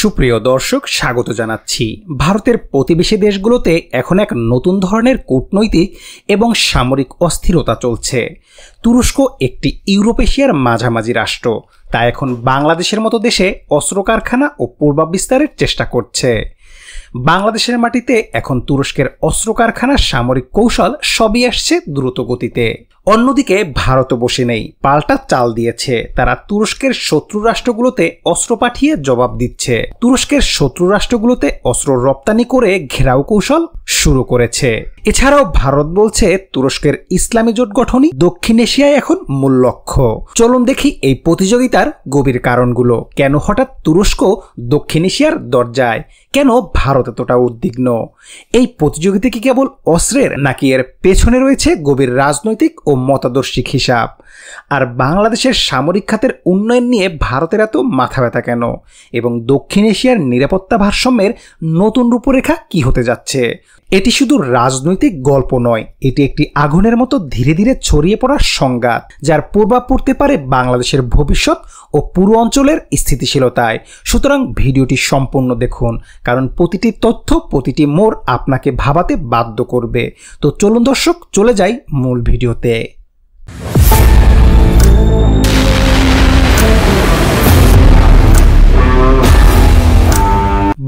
সুপ্রিয় দর্শক, স্বাগত জানাচ্ছি। ভারতের প্রতিবেশী দেশগুলোতে এখন এক নতুন ধরনের কূটনৈতিক এবং সামরিক অস্থিরতা চলছে। তুরস্ক একটি ইউরোপ এশিয়ার মাঝামাঝি রাষ্ট্র, তা এখন বাংলাদেশের মতো দেশে অস্ত্র কারখানা ও পূর্বাবিস্তারের চেষ্টা করছে। বাংলাদেশের মাটিতে এখন তুরস্কের অস্ত্র কারখানার সামরিক কৌশল সবই আসছে দ্রুত গতিতে। অন্যদিকে ভারতও বসে নেই, পাল্টা চাল দিয়েছে। তারা তুরস্কের শত্রু রাষ্ট্রগুলোতে অস্ত্র পাঠিয়ে জবাব দিচ্ছে। তুরস্কের শত্রু রাষ্ট্রগুলোতে অস্ত্র রপ্তানি করে ঘেরাও কৌশল শুরু করেছে। এছাড়াও ভারত বলছে তুরস্কের ইসলামী জোট গঠনই দক্ষিণ এশিয়ায় এখন মূল লক্ষ্য। চলুন দেখি এই প্রতিযোগিতার গভীর কারণগুলো। কেন হঠাৎ তুরস্ক দক্ষিণ এশিয়ার দরজায়? কেন ভারত এতটা উদ্বিগ্ন? এই প্রতিযোগিতা কি কেবল অস্ত্রের, নাকি এর পেছনে রয়েছে গভীর রাজনৈতিক ও মতাদর্শিক হিসাব? আর বাংলাদেশের সামরিক খাতের উন্নয়ন নিয়ে ভারতের এত মাথা ব্যথা কেন? এবং দক্ষিণ এশিয়ার নিরাপত্তা ভারসাম্যের নতুন রূপরেখা কি হতে যাচ্ছে? এটি শুধু রাজনৈতিক গল্প নয়, এটি একটি আগুনের মতো ধীরে ধীরে ছড়িয়ে পড়ার সংঘাত, যার প্রভাব পড়তে পারে বাংলাদেশের ভবিষ্যৎ ও পুরো অঞ্চলের স্থিতিশীলতায়। সুতরাং ভিডিওটি সম্পূর্ণ দেখুন, কারণ প্রতিটি তথ্য, প্রতিটি মোড় আপনাকে ভাবাতে বাধ্য করবে। তো চলুন দর্শক, চলে যাই মূল ভিডিওতে।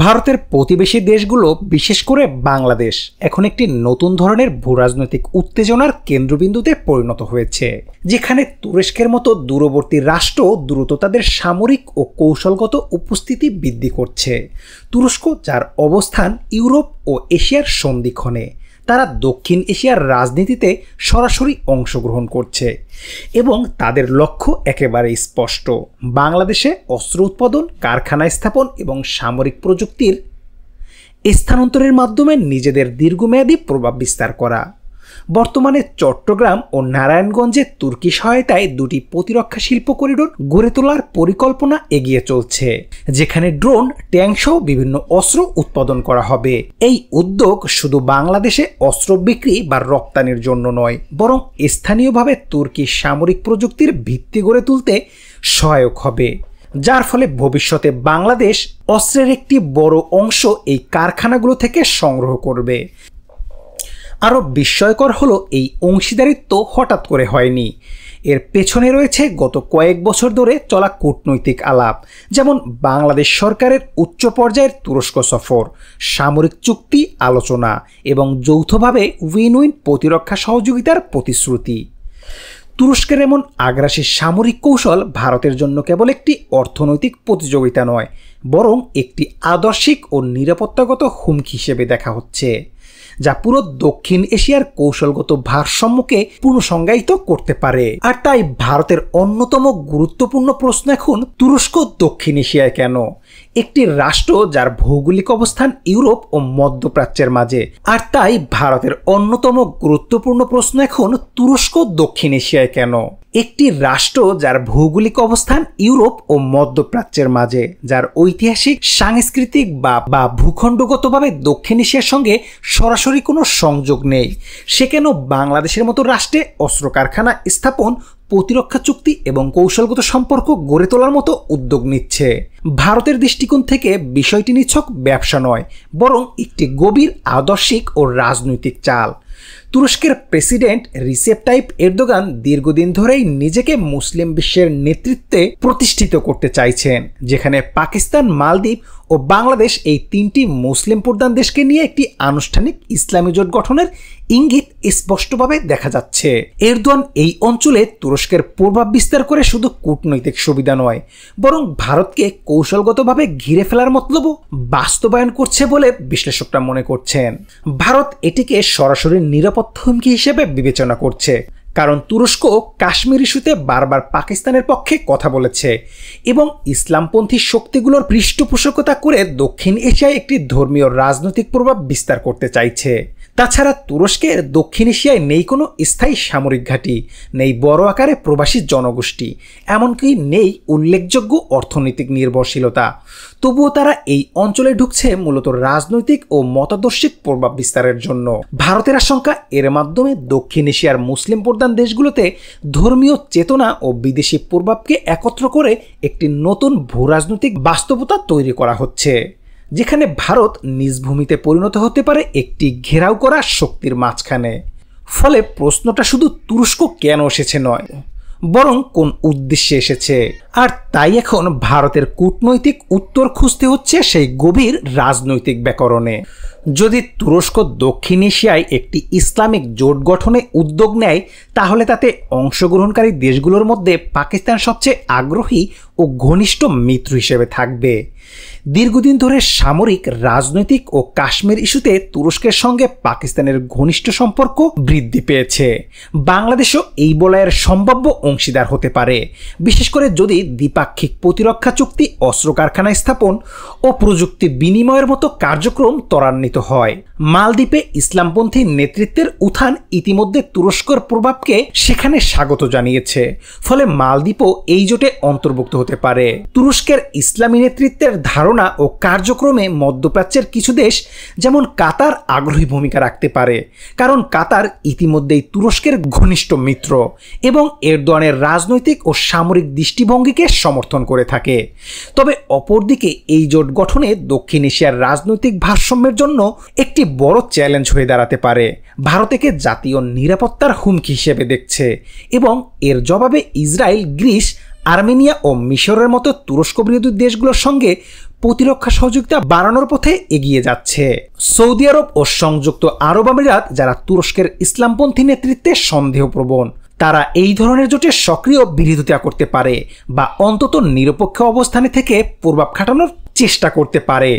ভারতের প্রতিবেশী দেশগুলো, বিশেষ করে বাংলাদেশ, এখন একটি নতুন ধরনের ভূরাজনৈতিক উত্তেজনার কেন্দ্রবিন্দুতে পরিণত হয়েছে, যেখানে তুরস্কের মতো দূরবর্তী রাষ্ট্র দ্রুত তাদের সামরিক ও কৌশলগত উপস্থিতি বৃদ্ধি করছে। তুরস্ক, যার অবস্থান ইউরোপ ও এশিয়ার সন্ধিক্ষণে, তারা দক্ষিণ এশিয়ার রাজনীতিতে সরাসরি অংশগ্রহণ করছে এবং তাদের লক্ষ্য একেবারে স্পষ্ট: বাংলাদেশে অস্ত্র উৎপাদন, কারখানা স্থাপন এবং সামরিক প্রযুক্তির স্থানান্তরের মাধ্যমে নিজেদের দীর্ঘমেয়াদী প্রভাব বিস্তার করা। বর্তমানে চট্টগ্রাম ও নারায়ণগঞ্জে তুর্কি সহায়তায় দুটি প্রতিরক্ষা শিল্প করিডোর গড়ে তোলার পরিকল্পনা এগিয়ে চলছে, যেখানে ড্রোন, ট্যাঙ্ক সহ বিভিন্ন অস্ত্র উৎপাদন করা হবে। এই উদ্যোগ শুধু বাংলাদেশে অস্ত্র বিক্রি বা রপ্তানির জন্য নয়, বরং স্থানীয়ভাবে তুর্কি সামরিক প্রযুক্তির ভিত্তি গড়ে তুলতে সহায়ক হবে, যার ফলে ভবিষ্যতে বাংলাদেশ অস্ত্রের একটি বড় অংশ এই কারখানাগুলো থেকে সংগ্রহ করবে। আরও বিস্ময়কর হলো, এই অংশীদারিত্ব হঠাৎ করে হয়নি। এর পেছনে রয়েছে গত কয়েক বছর ধরে চলা কূটনৈতিক আলাপ, যেমন বাংলাদেশ সরকারের উচ্চ পর্যায়ের তুরস্ক সফর, সামরিক চুক্তি আলোচনা এবং যৌথভাবে উইন উইন প্রতিরক্ষা সহযোগিতার প্রতিশ্রুতি। তুরস্কের এমন আগ্রাসী সামরিক কৌশল ভারতের জন্য কেবল একটি অর্থনৈতিক প্রতিযোগিতা নয়, বরং একটি আদর্শিক ও নিরাপত্তাগত হুমকি হিসেবে দেখা হচ্ছে, যা পুরো দক্ষিণ এশিয়ার কৌশলগত ভারসাম্যকে পুনঃসংজ্ঞায়িত করতে পারে। আর তাই ভারতের অন্যতম গুরুত্বপূর্ণ প্রশ্ন এখন, তুরস্ক দক্ষিণ এশিয়ায় কেন? একটি রাষ্ট্র যার ভৌগোলিক অবস্থান ইউরোপ ও মধ্যপ্রাচ্যের মাঝে। আর তাই ভারতের অন্যতম গুরুত্বপূর্ণ প্রশ্ন এখন, তুরস্ক দক্ষিণ এশিয়ায় কেন? একটি রাষ্ট্র যার ভৌগোলিক অবস্থান ইউরোপ ও মধ্যপ্রাচ্যের মাঝে, যার ঐতিহাসিক, সাংস্কৃতিক বা ভূখণ্ডগতভাবে দক্ষিণ এশিয়ার সঙ্গে সরাসরি কোনো সংযোগ নেই, সে কেন বাংলাদেশের মতো রাষ্ট্রে অস্ত্র কারখানা স্থাপন, প্রতিরক্ষা চুক্তি এবং কৌশলগত সম্পর্ক গড়ে তোলার মতো উদ্যোগ নিচ্ছে? ভারতের দৃষ্টিকোণ থেকে বিষয়টি নিছক ব্যবসা নয়, বরং একটি গভীর আদর্শিক ও রাজনৈতিক চাল। তুরস্কের প্রেসিডেন্ট রিসেপ তাইপ এরদোগান দীর্ঘদিন ধরেই নিজেকে মুসলিম বিশ্বের নেতৃত্বে প্রতিষ্ঠিত করতে চাইছেন, যেখানে পাকিস্তান, মালদ্বীপ ও বাংলাদেশ, এই তিনটি মুসলিম প্রধান দেশকে নিয়ে একটি আনুষ্ঠানিক ইসলামী জোট গঠনের ইঙ্গিত স্পষ্টভাবে দেখা যাচ্ছে। এরদোয়ান এই অঞ্চলে তুরস্কের প্রভাব বিস্তার করে শুধু কূটনৈতিক সুবিধা নয়, বরং ভারতকে কৌশলগতভাবে ঘিরে ফেলার মতলবও বাস্তবায়ন করছে বলে বিশ্লেষকরা মনে করছেন। ভারত এটিকে সরাসরি নিরাপত্তা হুমকি হিসেবে বিবেচনা করছে, কারণ তুরস্ক কাশ্মীর ইস্যুতে বারবার পাকিস্তানের পক্ষে কথা বলেছে এবং ইসলামপন্থী শক্তিগুলোর পৃষ্ঠপোষকতা করে দক্ষিণ এশিয়ায় একটি ধর্মীয় রাজনৈতিক প্রভাব বিস্তার করতে চাইছে। তাছাড়া তুরস্কের দক্ষিণ এশিয়ায় নেই কোনো স্থায়ী সামরিক ঘাঁটি, নেই বড় আকারে প্রবাসী জনগোষ্ঠী, এমনকি নেই উল্লেখযোগ্য অর্থনৈতিক নির্ভরশীলতা। তবুও তারা এই অঞ্চলে ঢুকছে মূলত রাজনৈতিক ও মতাদর্শিক প্রভাব বিস্তারের জন্য। ভারতের আশঙ্কা এর মাধ্যমে দক্ষিণ এশিয়ার মুসলিম প্রধান দেশগুলোতে ধর্মীয় চেতনা ও বিদেশি প্রভাবকে একত্র করে একটি নতুন ভূরাজনৈতিক বাস্তবতা তৈরি করা হচ্ছে, যেখানে ভারত নিজ ভূমিতে পরিণত হতে পারে একটি ঘেরাও করা শক্তির মাঝখানে। ফলে প্রশ্নটা শুধু তুরস্ক কেন এসেছে নয়, বরং কোন উদ্দেশ্যে এসেছে। আর তাই এখন ভারতের কূটনৈতিক উত্তর খুঁজতে হচ্ছে সেই গভীর রাজনৈতিক ব্যাকরণে। যদি তুরস্ক দক্ষিণ এশিয়ায় একটি ইসলামিক জোট গঠনে উদ্যোগ নেয়, তাহলে তাতে অংশগ্রহণকারী দেশগুলোর মধ্যে পাকিস্তান সবচেয়ে আগ্রহী ও ঘনিষ্ঠ মিত্র হিসেবে থাকবে। দীর্ঘদিন ধরে সামরিক, রাজনৈতিক ও কাশ্মীর ইস্যুতে তুরস্কের সঙ্গে পাকিস্তানের ঘনিষ্ঠ সম্পর্ক বৃদ্ধি পেয়েছে। বাংলাদেশও এই বলয়ের সম্ভাব্য অংশীদার হতে পারে, বিশেষ করে যদি দ্বিপাক্ষিক প্রতিরক্ষা চুক্তি, অস্ত্র কারখানা স্থাপন ও প্রযুক্তি বিনিময়ের মতো কার্যক্রম ত্বরান্বিত হয়। মালদ্বীপে ইসলামপন্থী নেতৃত্বের উত্থান ইতিমধ্যে তুরস্কের প্রভাবকে সেখানে স্বাগত জানিয়েছে, ফলে মালদ্বীপও এই জোটে অন্তর্ভুক্ত হতে পারে। তুরস্কের ইসলামী নেতৃত্বের ধারণা ও কার্যক্রমে মধ্যপ্রাচ্যের কিছু দেশ যেমন কাতার আগ্রহী ভূমিকা রাখতে পারে, কারণ কাতার ইতিমধ্যেই তুরস্কের ঘনিষ্ঠ মিত্র এবং এরদোয়ানের রাজনৈতিক ও সামরিক দৃষ্টিভঙ্গিকে সমর্থন করে থাকে। তবে অপরদিকে এই জোট গঠনে দক্ষিণ এশিয়ার রাজনৈতিক ভারসাম্যের জন্য একটি বড় চ্যালেঞ্জ হয়ে দাঁড়াতে পারে। ভারতকে জাতীয় নিরাপত্তার হুমকি হিসেবে দেখছে এবং এর জবাবে ইসরায়েল, গ্রিস, আর্মেনিয়া ও মিশরের মতো তুরস্ক বিরোধী দেশগুলোর সঙ্গে প্রতিরক্ষা সহযোগিতা বাড়ানোর পথে এগিয়ে যাচ্ছে। সৌদি আরব ও সংযুক্ত আরব আমিরাত, যারা তুরস্কের ইসলামপন্থী নেতৃত্বে সন্দেহপ্রবণ, তারা এই ধরনের জোটে সক্রিয় বিরোধিতা করতে পারে বা অন্তত নিরপেক্ষ অবস্থানে থেকে প্রভাব খাটানোর চেষ্টা করতে পারে।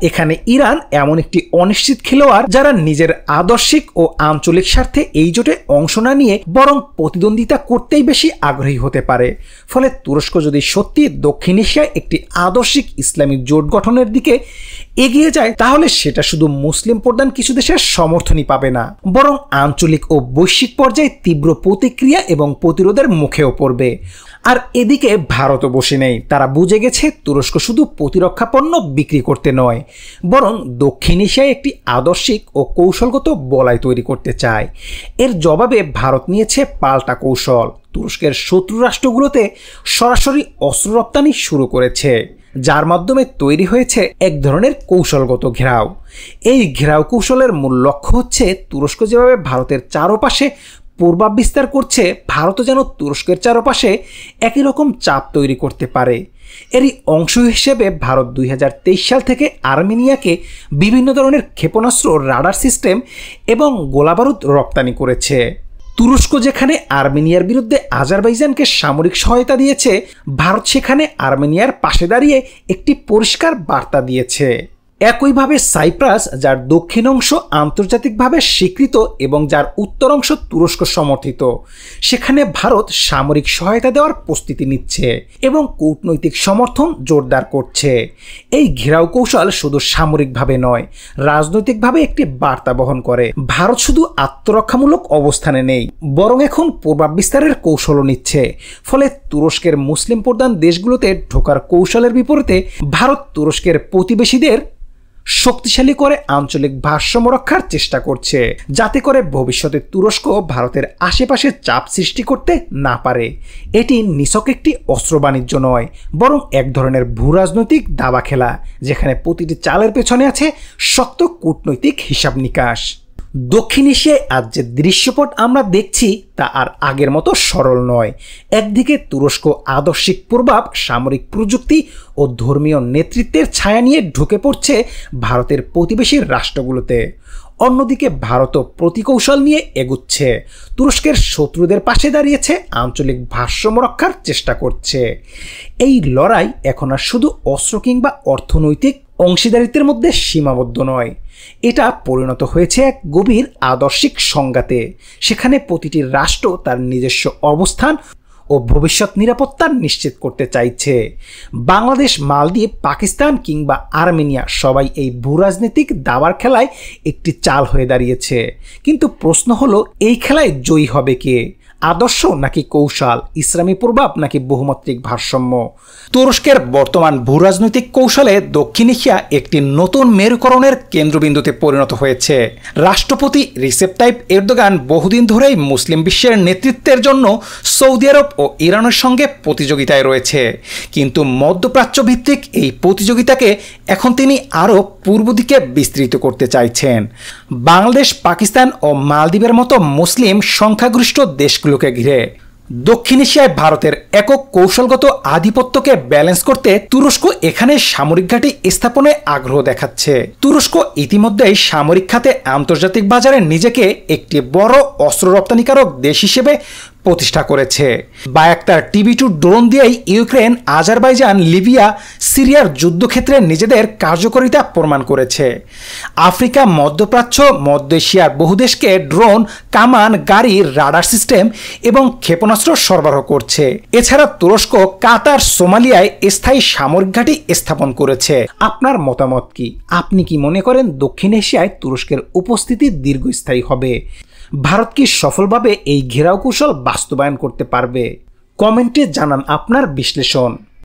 এখানে ইরান এমন একটি অনিশ্চিত খেলোয়াড়, যারা নিজের আদর্শিক ও আঞ্চলিক স্বার্থে এই জোটে অংশ না নিয়ে বরং প্রতিদ্বন্দ্বিতা করতেই বেশি আগ্রহী হতে পারে। ফলে তুরস্ক যদি সত্যি দক্ষিণ এশিয়ায় একটি আদর্শিক ইসলামিক জোট গঠনের দিকে এগিয়ে যায়, তাহলে সেটা শুধু মুসলিম প্রধান কিছু দেশের সমর্থনই পাবে না, বরং আঞ্চলিক ও বৈশ্বিক পর্যায়ে তীব্র প্রতিক্রিয়া এবং প্রতিরোধের মুখেও পড়বে। আর এদিকে ভারতও বসে নেই। তারা বুঝে গেছে তুরস্ক শুধু প্রতিরক্ষা পণ্য বিক্রি করতে নয়, বরং দক্ষিণ এশিয়ায় একটি আদর্শিক ও কৌশলগত বলয় তৈরি করতে চায়। এর জবাবে ভারত নিয়েছে পাল্টা কৌশল। তুরস্কের শত্রু রাষ্ট্রগুলোতে সরাসরি অস্ত্র রপ্তানি শুরু করেছে, যার মাধ্যমে তৈরি হয়েছে এক ধরনের কৌশলগত ঘেরাও। এই ঘেরাও কৌশলের মূল লক্ষ্য হচ্ছে তুরস্ক যেভাবে ভারতের চারপাশে প্রভাব বিস্তার করছে, ভারতও যেন তুরস্কের চারপাশে একই রকম চাপ তৈরি করতে পারে। এরই অংশ হিসেবে ভারত 2023 সাল থেকে আর্মেনিয়াকে বিভিন্ন ধরনের ক্ষেপণাস্ত্র, রাডার সিস্টেম এবং গোলাবারুদ রপ্তানি করেছে। তুরস্ক যেখানে আর্মেনিয়ার বিরুদ্ধে আজারবাইজানকে সামরিক সহায়তা দিয়েছে, ভারত সেখানে আর্মেনিয়ার পাশে দাঁড়িয়ে একটি পরিষ্কার বার্তা দিয়েছে। একইভাবে সাইপ্রাস, যার দক্ষিণ অংশ আন্তর্জাতিকভাবে স্বীকৃত এবং যার উত্তর অংশ তুরস্ক সমর্থিত, সেখানে ভারত সামরিক সহায়তা দেওয়ার প্রস্তুতি নিচ্ছে এবং কূটনৈতিক সমর্থন জোরদার করছে। এই ঘেরাও কৌশল শুধু সামরিকভাবে নয়, রাজনৈতিকভাবে একটি বার্তা বহন করে। ভারত শুধু আত্মরক্ষামূলক অবস্থানে নেই, বরং এখন প্রভাব বিস্তারের কৌশলও নিচ্ছে। ফলে তুরস্কের মুসলিম প্রধান দেশগুলোতে ঢোকার কৌশলের বিপরীতে ভারত তুরস্কের প্রতিবেশীদের শক্তিশালী করে আঞ্চলিক ভারসাম্য রক্ষার চেষ্টা করছে, যাতে করে ভবিষ্যতে তুরস্ক ভারতের আশেপাশে চাপ সৃষ্টি করতে না পারে। এটি নিছক একটি অস্ত্র বাণিজ্য নয়, বরং এক ধরনের ভূরাজনৈতিক দাবা খেলা, যেখানে প্রতিটি চালের পেছনে আছে শক্ত কূটনৈতিক হিসাব নিকাশ। দক্ষিণ এশিয়ায় আজ যে দৃশ্যপট আমরা দেখছি তা আর আগের মতো সরল নয়। একদিকে তুরস্ক আদর্শিক প্রভাব, সামরিক প্রযুক্তি ও ধর্মীয় নেতৃত্বের ছায়া নিয়ে ঢুকে পড়ছে ভারতের প্রতিবেশী রাষ্ট্রগুলোতে। অন্যদিকে ভারতও প্রতিকৌশল নিয়ে এগুচ্ছে, তুরস্কের শত্রুদের পাশে দাঁড়িয়েছে, আঞ্চলিক ভারসাম্য রক্ষার চেষ্টা করছে। এই লড়াই এখন আর শুধু অস্ত্র কিংবা অর্থনৈতিক অংশীদারিত্বের মধ্যে সীমাবদ্ধ নয়, এটা পরিণত হয়েছে এক গভীর আদর্শিক সংঘাতে। সেখানে প্রতিটি রাষ্ট্র তার নিজস্ব অবস্থান ও ভবিষ্যৎ নিরাপত্তা নিশ্চিত করতে চাইছে। বাংলাদেশ, মালদ্বীপ, পাকিস্তান কিংবা আর্মেনিয়া সবাই এই ভূরাজনৈতিক দাবার খেলায় একটি চাল হয়ে দাঁড়িয়েছে। কিন্তু প্রশ্ন হলো, এই খেলায় জয়ী হবে কে? আদর্শ নাকি কৌশল? ইসলামী প্রভাব নাকি বহুমাত্রিক ভারসাম্য? তুরস্কের বর্তমান ভূরাজনৈতিক কৌশলে দক্ষিণ এশিয়া একটি নতুন মেরুকরণের কেন্দ্রবিন্দুতে পরিণত হয়েছে। রাষ্ট্রপতি রিসেপ তাইপ এরদোগান বহুদিন ধরেই মুসলিম বিশ্বের নেতৃত্বের জন্য সৌদি আরব ও ইরানের সঙ্গে প্রতিযোগিতায় রয়েছে, কিন্তু মধ্যপ্রাচ্য ভিত্তিক এই প্রতিযোগিতাকে এখন তিনি আরও পূর্ব দিকে বিস্তৃত করতে চাইছেন। বাংলাদেশ, পাকিস্তান ও মালদ্বীপের মতো মুসলিম সংখ্যাগরিষ্ঠ দেশগুলোকে ঘিরে দক্ষিণ এশিয়ায় ভারতের একক কৌশলগত আধিপত্যকে ব্যালেন্স করতে তুরস্ক এখানে সামরিক ঘাঁটি স্থাপনে আগ্রহ দেখাচ্ছে। তুরস্ক ইতিমধ্যেই সামরিক খাতে আন্তর্জাতিক বাজারে নিজেকে একটি বড় অস্ত্র রপ্তানিকারক দেশ হিসেবে প্রতিষ্ঠা করেছে। বায়াক্তার TB2 ড্রোন দিয়েই ইউক্রেন, আজারবাইজান, লিবিয়া, সিরিয়ার যুদ্ধক্ষেত্রে নিজেদের কার্যকারিতা প্রমাণ করেছে। আফ্রিকা, মধ্যপ্রাচ্য, মধ্য এশিয়ার বহু দেশকে ড্রোন, কামান, গাড়ি, রাডার সিস্টেম এবং ক্ষেপণাস্ত্র সরবরাহ করছে। এছাড়া তুরস্ক কাতার, সোমালিয়ায় স্থায়ী সামরিক ঘাঁটি স্থাপন করেছে। আপনার মতামত কি? আপনি কি মনে করেন দক্ষিণ এশিয়ায় তুরস্কের উপস্থিতি দীর্ঘস্থায়ী হবে? ভারত কি সফলভাবে এই ঘেরাও কৌশল বাস্তবায়ন করতে পারবে? কমেন্টে জানান আপনার বিশ্লেষণ।